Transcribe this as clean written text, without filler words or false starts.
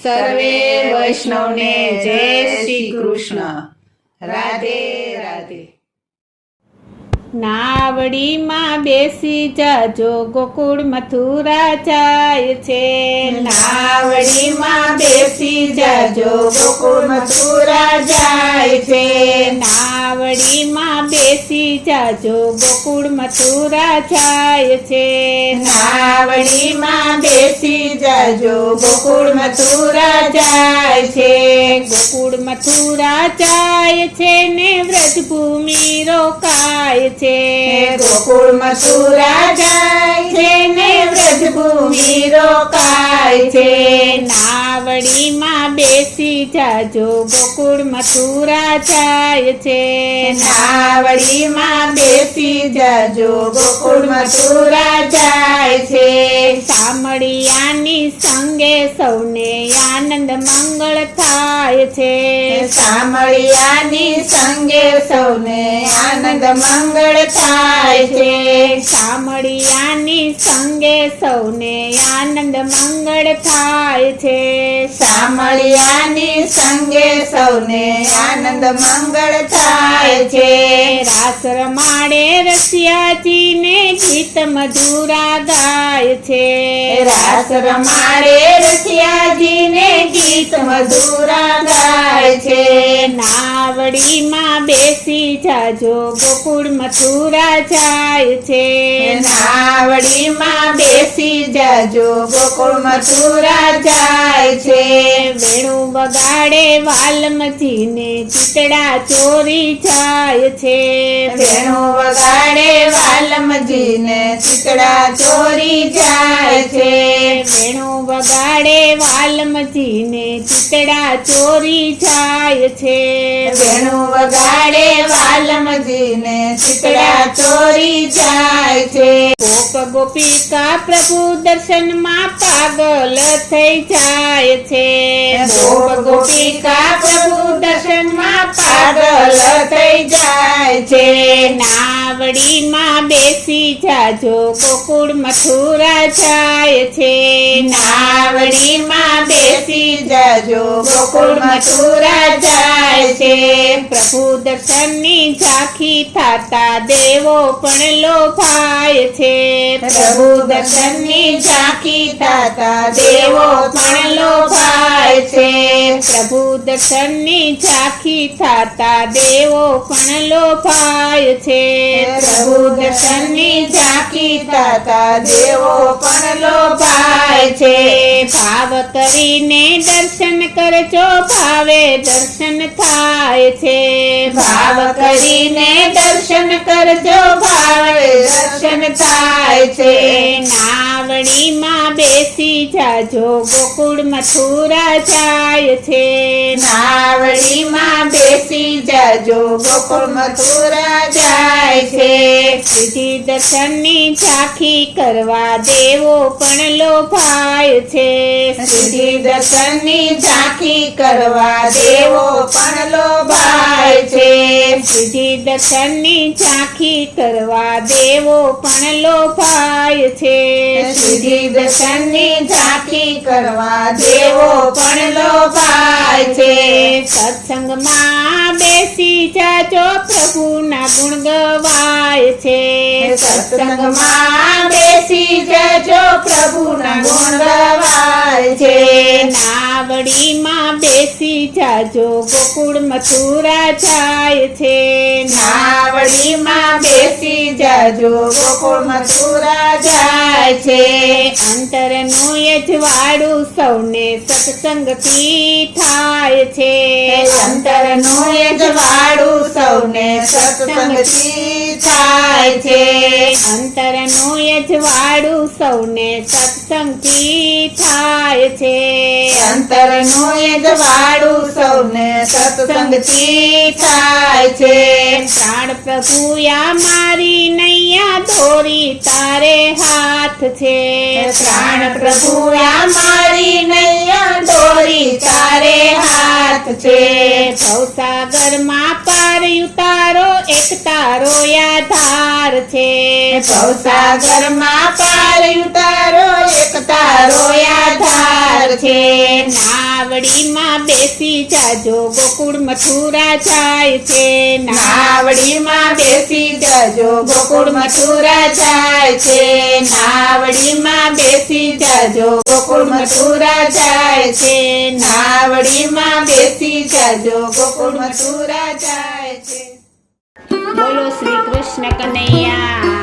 સર્વે વૈષ્ણવને જય શ્રી કૃષ્ણ. રાધે રાધે. નાવડીમાં બેસી જાજો ગોકુળ મથુરા જાય છે. નાવડીમાં બેસી જાજો ગોકુળ મથુરા જાય છે. નાવડીમાં બેસી જાજો ગોકુળ મથુરા જાય છે. નાવડીમાં બેસી જાજો ગોકુળ મથુરા જાય છે. ગોકુળ મથુરા જાય છે ને વ્રજભૂમિ રોકાય છે. ગોકુળ મથુરા જાય છે ને વ્રજભૂમિ રોકાય છે. નાવડીમાં બેસી જાજો ગોકુળ મથુરા જાય છે. નાવડીમાં બેસી જાજો ગોકુળ મથુરા જાય છે. સામળિયાની સંગે સૌને આનંદ મંગળ થાય છે. સામળિયાની સંગે સૌને આનંદ મંગળ થાય છે. સામળિયાની સંગે સૌને આનંદ મંગળ થાય છે. સામળિયાની સંગે સૌને આનંદ મંગળ થાય છે. રાસ રમાડે રસિયાજીને ગીત મધુરા ગાય છે. રાસ રમાડે રસિયાજીને ગીત મધુરા ગાય છે. નાવડીમાં બેસી જાજો ગોકુળ મથુરા જાય છે. નાવડીમાં બેસી જાજો ગોકુળ મથુરા જાય છે. વેણુ વગાડે વાલ્મજીને ચિતડા ચોરી જાય છે. વેણુ વગાડે વાલ્મજીને ચિતડા ચોરી જાય છે. વેણુ વગાડે વાલ્મજીને ચિતડા ચોરી જાય છે. વેણુ વગાડે વાલ્મજીને ચિતડા ચોરી જાય છે. ગોપ ગોપિકા પ્રભુ દર્શનમાં પાગલ થઈ જાય છે. ગોપ ગોપિકા પ્રભુ દર્શનમાં પાગલ થઈ જાય છે. નાવડીમાં બેસી જાજો ગોકુળ મથુરા જાય છે. નાવડીમાં બેસી જાજો ગોકુળ મથુરા જાય છે. પ્રભુ દર્શનની ઝાંખી થાતા દેવો પણ લોભાય છે. પ્રભુ દર્શનની ઝાંખી થાતા દેવો પણ લોભાય છે. પ્રભુ દર્શનની ઝાંખી થાતા દેવો પણ લોભાય છે. પ્રભુ દર્શનની ઝાંખી થાતા દેવો પણ લોભાય છે. ભાવ કરીને દર્શન કરજો ભાવે દર્શન થાય છે. ભાવ કરીને દર્શન કરજો ભાવે દર્શન થાય છે. નાવડીમાં બેસી જાજો ગોકુળ મથુરા જાય છે. નાવડીમાં બેસી જાજો ગોકુળ મથુરા જાય છે. શ્રીજી દર્શનની ઝાંખી કરવા દેવો પણ લોભાય છે. શ્રીજી દર્શનની ઝાંખી કરવા દેવો પણ લોભાય છે. શ્રીજી દર્શનની ઝાંખી કરવા દેવો પણ લોભાય છે. શ્રીજી દર્શનની ઝાંખી કરવા દેવો પણ લોભાય છે. સત્સંગમાં બેસી જાજો પ્રભુના ગુણ ગવાય છે. સત્સંગમાં બેસી જજો પ્રભુના ગુણ ગવાય છે. નાવડીમાં બેસી જાજો ગોકુળ મથુરા જાય છે. નાવડીમાં બેસી જાજો ગોકુળ મથુરા જાય છે. અંતરનું યજવાડું સૌને સત્સંગથી થાય છે. અંતરનું યજવાડું સૌને સત્સંગથી થાય છે. અંતરનું યજવાડું સૌને સત્સંગથી થાય છે. અંતરનું યજવાડું સૌને સત્સંગથી થાય છે. પ્રાણ પ્રભુયા મારી નૈયા દોરી તારે હાથ છે. પ્રાણ પ્રભુયા મારી નૈયા દોરી તારે હાથ છે. ભવસાગરમાં પાર ઉતારો એક તારો આધાર છે. ભવસાગરમાં પાર ઉતારો એક તારો આધાર સુંદર છે. નાવડીમાં બેસી જાજો ગોકુળ મથુરા જાય છે. નાવડીમાં બેસી જાજો ગોકુળ મથુરા જાય છે. નાવડીમાં બેસી જાજો ગોકુળ મથુરા જાય છે. નાવડીમાં બેસી જાજો ગોકુળ મથુરા જાય છે. બોલો શ્રી કૃષ્ણ કનૈયા